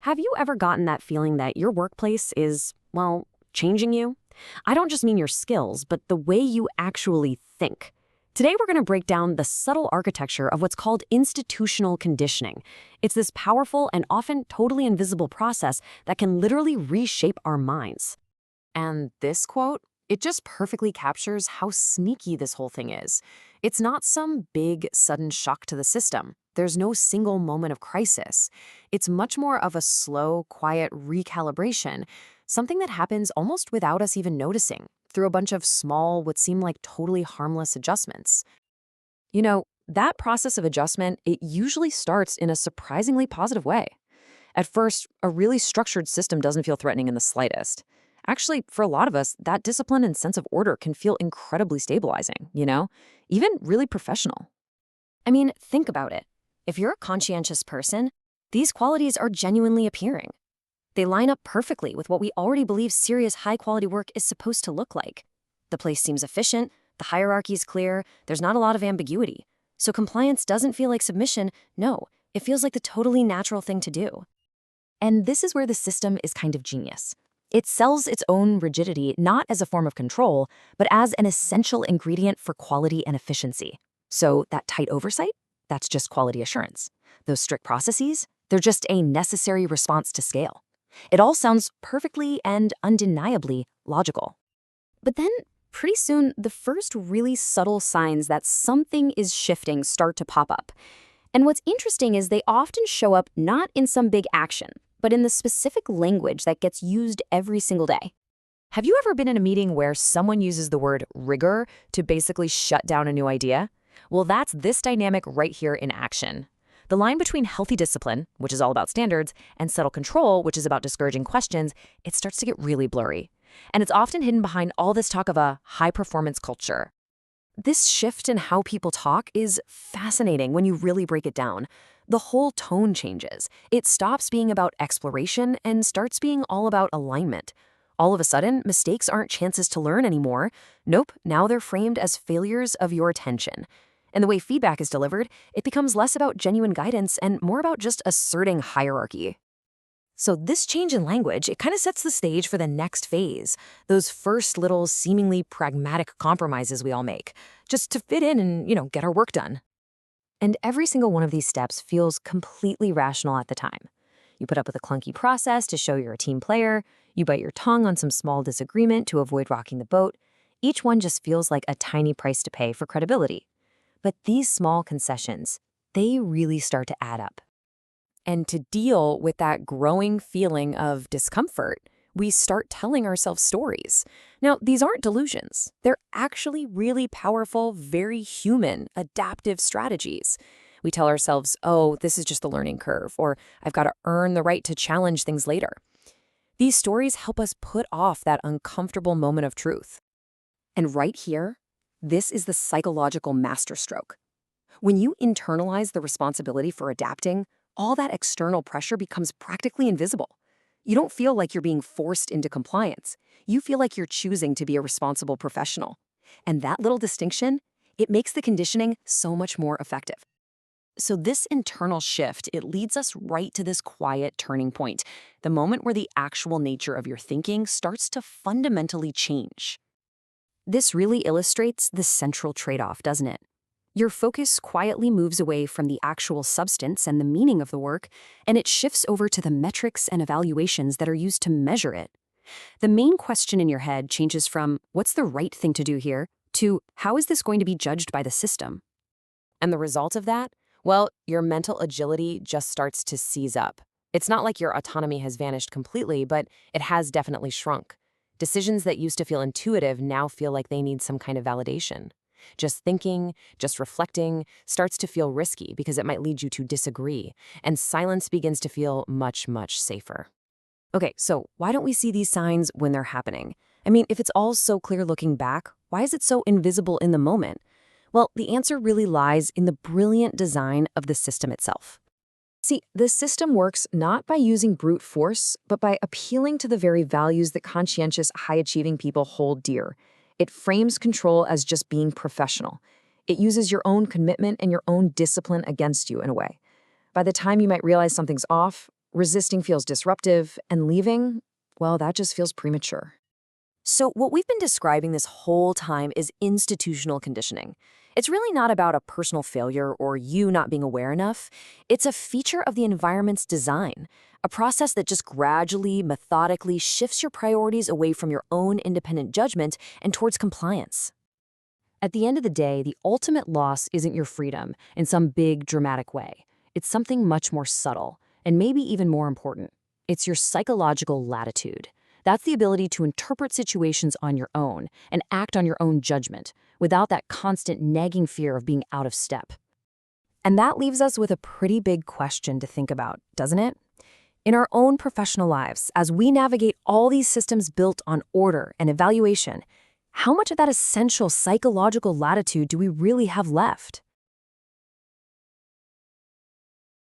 Have you ever gotten that feeling that your workplace is, well, changing you? I don't just mean your skills, but the way you actually think. Today, we're going to break down the subtle architecture of what's called institutional conditioning. It's this powerful and often totally invisible process that can literally reshape our minds. And this quote, it just perfectly captures how sneaky this whole thing is. It's not some big, sudden shock to the system. There's no single moment of crisis. It's much more of a slow, quiet recalibration, something that happens almost without us even noticing, through a bunch of small, what seem like totally harmless adjustments. That process of adjustment, it usually starts in a surprisingly positive way. At first, a really structured system doesn't feel threatening in the slightest. Actually, for a lot of us, that discipline and sense of order can feel incredibly stabilizing, even really professional. I mean, think about it. If you're a conscientious person, these qualities are genuinely appearing. They line up perfectly with what we already believe serious high-quality work is supposed to look like. The place seems efficient, the hierarchy is clear, there's not a lot of ambiguity. So compliance doesn't feel like submission, no, it feels like the totally natural thing to do. And this is where the system is kind of genius. It sells its own rigidity not as a form of control, but as an essential ingredient for quality and efficiency. So that tight oversight, that's just quality assurance. Those strict processes, they're just a necessary response to scale. It all sounds perfectly and undeniably logical. But then, pretty soon, the first really subtle signs that something is shifting start to pop up. And what's interesting is they often show up not in some big action, but in the specific language that gets used every single day. Have you ever been in a meeting where someone uses the word rigor to basically shut down a new idea? Well, that's this dynamic right here in action. The line between healthy discipline, which is all about standards, and subtle control, which is about discouraging questions, it starts to get really blurry. And it's often hidden behind all this talk of a high-performance culture. This shift in how people talk is fascinating when you really break it down. The whole tone changes. It stops being about exploration and starts being all about alignment. All of a sudden, mistakes aren't chances to learn anymore. Nope, now they're framed as failures of your attention. And the way feedback is delivered, it becomes less about genuine guidance and more about just asserting hierarchy. So this change in language, it kind of sets the stage for the next phase, those first little seemingly pragmatic compromises we all make, just to fit in and, get our work done. And every single one of these steps feels completely rational at the time. You put up with a clunky process to show you're a team player, you bite your tongue on some small disagreement to avoid rocking the boat. Each one just feels like a tiny price to pay for credibility. But these small concessions, they really start to add up. And to deal with that growing feeling of discomfort, we start telling ourselves stories. Now, these aren't delusions. They're actually really powerful, very human, adaptive strategies. We tell ourselves, oh, this is just the learning curve, or I've got to earn the right to challenge things later. These stories help us put off that uncomfortable moment of truth. And right here, this is the psychological masterstroke. When you internalize the responsibility for adapting, all that external pressure becomes practically invisible. You don't feel like you're being forced into compliance. You feel like you're choosing to be a responsible professional. And that little distinction, it makes the conditioning so much more effective. So this internal shift, it leads us right to this quiet turning point, the moment where the actual nature of your thinking starts to fundamentally change. This really illustrates the central trade-off, doesn't it? Your focus quietly moves away from the actual substance and the meaning of the work, and it shifts over to the metrics and evaluations that are used to measure it. The main question in your head changes from, what's the right thing to do here, to how is this going to be judged by the system? And the result of that? Well, your mental agility just starts to seize up. It's not like your autonomy has vanished completely, but it has definitely shrunk. Decisions that used to feel intuitive now feel like they need some kind of validation. Just thinking, just reflecting, starts to feel risky because it might lead you to disagree, and silence begins to feel much, much safer. Okay, so why don't we see these signs when they're happening? I mean, if it's all so clear looking back, why is it so invisible in the moment? Well, the answer really lies in the brilliant design of the system itself. See, the system works not by using brute force, but by appealing to the very values that conscientious, high-achieving people hold dear. It frames control as just being professional. It uses your own commitment and your own discipline against you in a way. By the time you might realize something's off, Resisting feels disruptive, and leaving, well, that just feels premature. So, what we've been describing this whole time is institutional conditioning. It's really not about a personal failure or you not being aware enough. It's a feature of the environment's design, a process that just gradually, methodically shifts your priorities away from your own independent judgment and towards compliance. At the end of the day, the ultimate loss isn't your freedom in some big, dramatic way. It's something much more subtle, and maybe even more important. It's your psychological latitude. That's the ability to interpret situations on your own and act on your own judgment without that constant nagging fear of being out of step. And that leaves us with a pretty big question to think about, doesn't it? In our own professional lives, as we navigate all these systems built on order and evaluation, how much of that essential psychological latitude do we really have left?